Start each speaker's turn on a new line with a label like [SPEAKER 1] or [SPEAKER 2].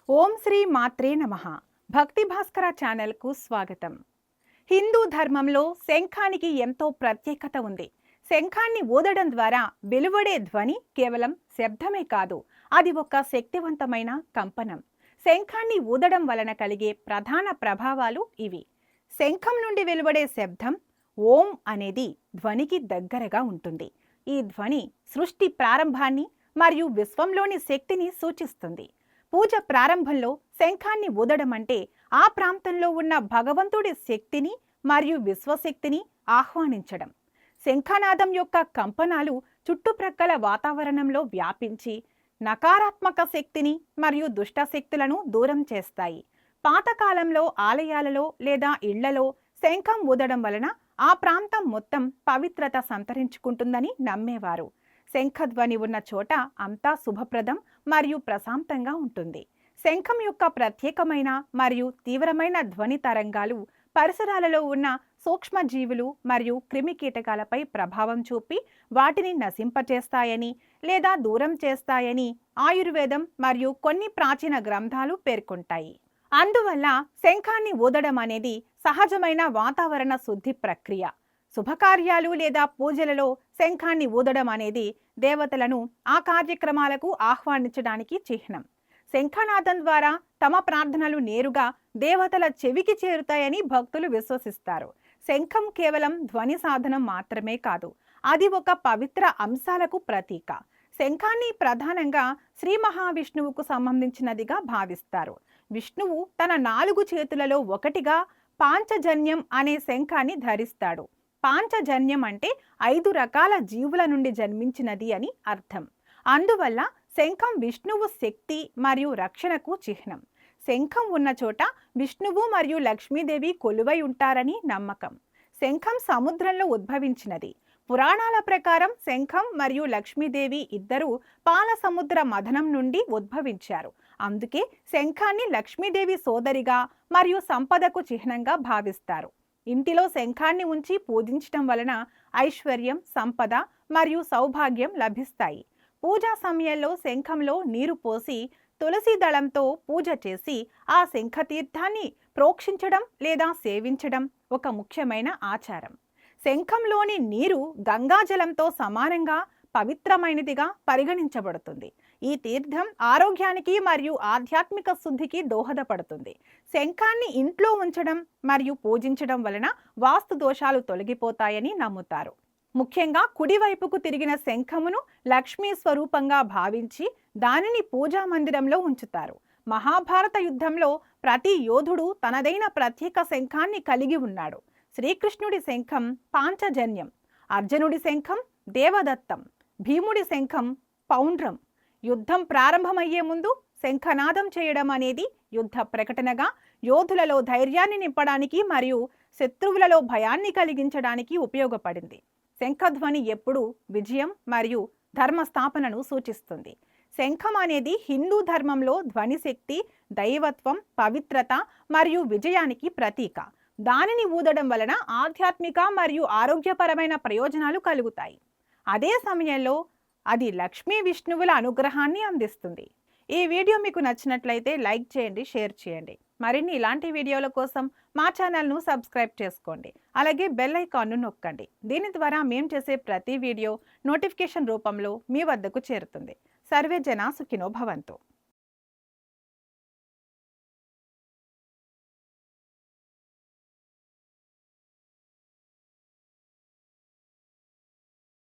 [SPEAKER 1] ఓం శ్రీ మాత్రే నమః. భక్తి భాస్కర ఛానల్కు స్వాగతం. హిందూ ధర్మంలో శంఖానికి ఎంతో ప్రత్యేకత ఉంది. శంఖాన్ని ఊదడం ద్వారా వెలువడే ధ్వని కేవలం శబ్దమే కాదు, అది ఒక శక్తివంతమైన కంపనం. శంఖాన్ని ఊదడం వలన కలిగే ప్రధాన ప్రభావాలు ఇవి. శంఖం నుండి వెలువడే శబ్దం ఓం అనేది ధ్వనికి దగ్గరగా ఉంటుంది. ఈ ధ్వని సృష్టి ప్రారంభాన్ని మరియు విశ్వంలోని శక్తిని సూచిస్తుంది. పూజ ప్రారంభంలో శంఖాన్ని ఊదడం అంటే ఆ ప్రాంతంలో ఉన్న భగవంతుడి శక్తిని మరియు విశ్వశక్తిని ఆహ్వానించడం. శంఖనాదం యొక్క కంపనాలు చుట్టుప్రక్కల వాతావరణంలో వ్యాపించి నకారాత్మక శక్తిని మరియు దుష్ట శక్తులను దూరం చేస్తాయి. పాతకాలంలో ఆలయాలలో లేదా ఇళ్లలో శంఖం ఊదడం వలన ఆ ప్రాంతం మొత్తం పవిత్రత సంతరించుకుంటుందని నమ్మేవారు. శంఖధ్వని ఉన్న చోట అంతా శుభప్రదం మరియు ప్రశాంతంగా ఉంటుంది. శంఖం యొక్క ప్రత్యేకమైన మరియు తీవ్రమైన ధ్వని తరంగాలు పరిసరాలలో ఉన్న సూక్ష్మజీవులు మరియు క్రిమికీటకాలపై ప్రభావం చూపి వాటిని నశింపచేస్తాయని లేదా దూరం చేస్తాయని ఆయుర్వేదం మరియు కొన్ని ప్రాచీన గ్రంథాలు పేర్కొంటాయి. అందువల్ల శంఖాన్ని ఊదడం అనేది సహజమైన వాతావరణ శుద్ధి ప్రక్రియ. శుభకార్యాలు లేదా పూజలలో శంఖాన్ని ఊదడం అనేది దేవతలను ఆ కార్యక్రమాలకు ఆహ్వానించడానికి చిహ్నం. శంఖనాదం ద్వారా తమ ప్రార్థనలు నేరుగా దేవతల చెవికి చేరుతాయని భక్తులు విశ్వసిస్తారు. శంఖం కేవలం ధ్వని సాధనం మాత్రమే కాదు, అది ఒక పవిత్ర అంశాలకు ప్రతీక. శంఖాన్ని ప్రధానంగా శ్రీ మహావిష్ణువుకు సంబంధించినదిగా భావిస్తారు. విష్ణువు తన 4 చేతులలో ఒకటిగా పాంచజన్యం అనే శంఖాన్ని ధరిస్తాడు. పాంచజన్యం అంటే 5 రకాల జీవుల నుండి జన్మించినది అని అర్థం. అందువల్ల శంఖం విష్ణువు శక్తి మరియు రక్షణకు చిహ్నం. శంఖం ఉన్న చోట విష్ణువు మరియు లక్ష్మీదేవి కొలువై ఉంటారని నమ్మకం. శంఖం సముద్రంలో ఉద్భవించినది. పురాణాల ప్రకారం శంఖం మరియు లక్ష్మీదేవి ఇద్దరూ పాల సముద్ర మథనం నుండి ఉద్భవించారు. అందుకే శంఖాన్ని లక్ష్మీదేవి సోదరిగా మరియు సంపదకు చిహ్నంగా భావిస్తారు. ఇంటిలో శంఖాన్ని ఉంచి పూజించటం వలన ఐశ్వర్యం, సంపద మరియు సౌభాగ్యం లభిస్తాయి. పూజా సమయంలో శంఖంలో నీరు పోసి తులసి దళంతో పూజ చేసి ఆ శంఖతీర్థాన్ని ప్రోక్షించడం లేదా సేవించడం ఒక ముఖ్యమైన ఆచారం. శంఖంలోని నీరు గంగాజలంతో సమానంగా పవిత్రమైనదిగా పరిగణించబడుతుంది. ఈ తీర్థం ఆరోగ్యానికి మరియు ఆధ్యాత్మిక శుద్ధికి దోహదపడుతుంది. శంఖాన్ని ఇంట్లో ఉంచడం మరియు పూజించడం వలన వాస్తు దోషాలు తొలగిపోతాయని నమ్ముతారు. ముఖ్యంగా కుడివైపుకు తిరిగిన శంఖమును లక్ష్మీ స్వరూపంగా భావించి దానిని పూజా మందిరంలో ఉంచుతారు. మహాభారత యుద్ధంలో ప్రతి యోధుడు తనదైన ప్రత్యేక శంఖాన్ని కలిగి ఉన్నాడు. శ్రీకృష్ణుడి శంఖం పాంచజన్యం, అర్జునుడి శంఖం దేవదత్తం, భీముడి శంఖం పౌండ్రం. యుద్ధం ప్రారంభమయ్యే ముందు శంఖనాదం చేయడం అనేది యుద్ధ ప్రకటనగా, యోధులలో ధైర్యాన్ని నింపడానికి మరియు శత్రువులలో భయాన్ని కలిగించడానికి ఉపయోగపడింది. శంఖధ్వని ఎప్పుడూ విజయం మరియు ధర్మస్థాపనను సూచిస్తుంది. శంఖం అనేది హిందూ ధర్మంలో ధ్వనిశక్తి, దైవత్వం, పవిత్రత మరియు విజయానికి ప్రతీక. దానిని ఊదడం వలన ఆధ్యాత్మిక మరియు ఆరోగ్యపరమైన ప్రయోజనాలు కలుగుతాయి. అదే సమయంలో అది లక్ష్మీ విష్ణువుల అనుగ్రహాన్ని అందిస్తుంది. ఈ వీడియో మీకు నచ్చినట్లయితే లైక్ చేయండి, షేర్ చేయండి. మరిన్ని ఇలాంటి వీడియోల కోసం మా ఛానల్ను సబ్స్క్రైబ్ చేసుకోండి. అలాగే బెల్ ఐకాన్ను నొక్కండి. దీని ద్వారా మేము చేసే ప్రతి వీడియో నోటిఫికేషన్ రూపంలో మీ వద్దకు చేరుతుంది. సర్వే జనా సుఖినో భవంతు.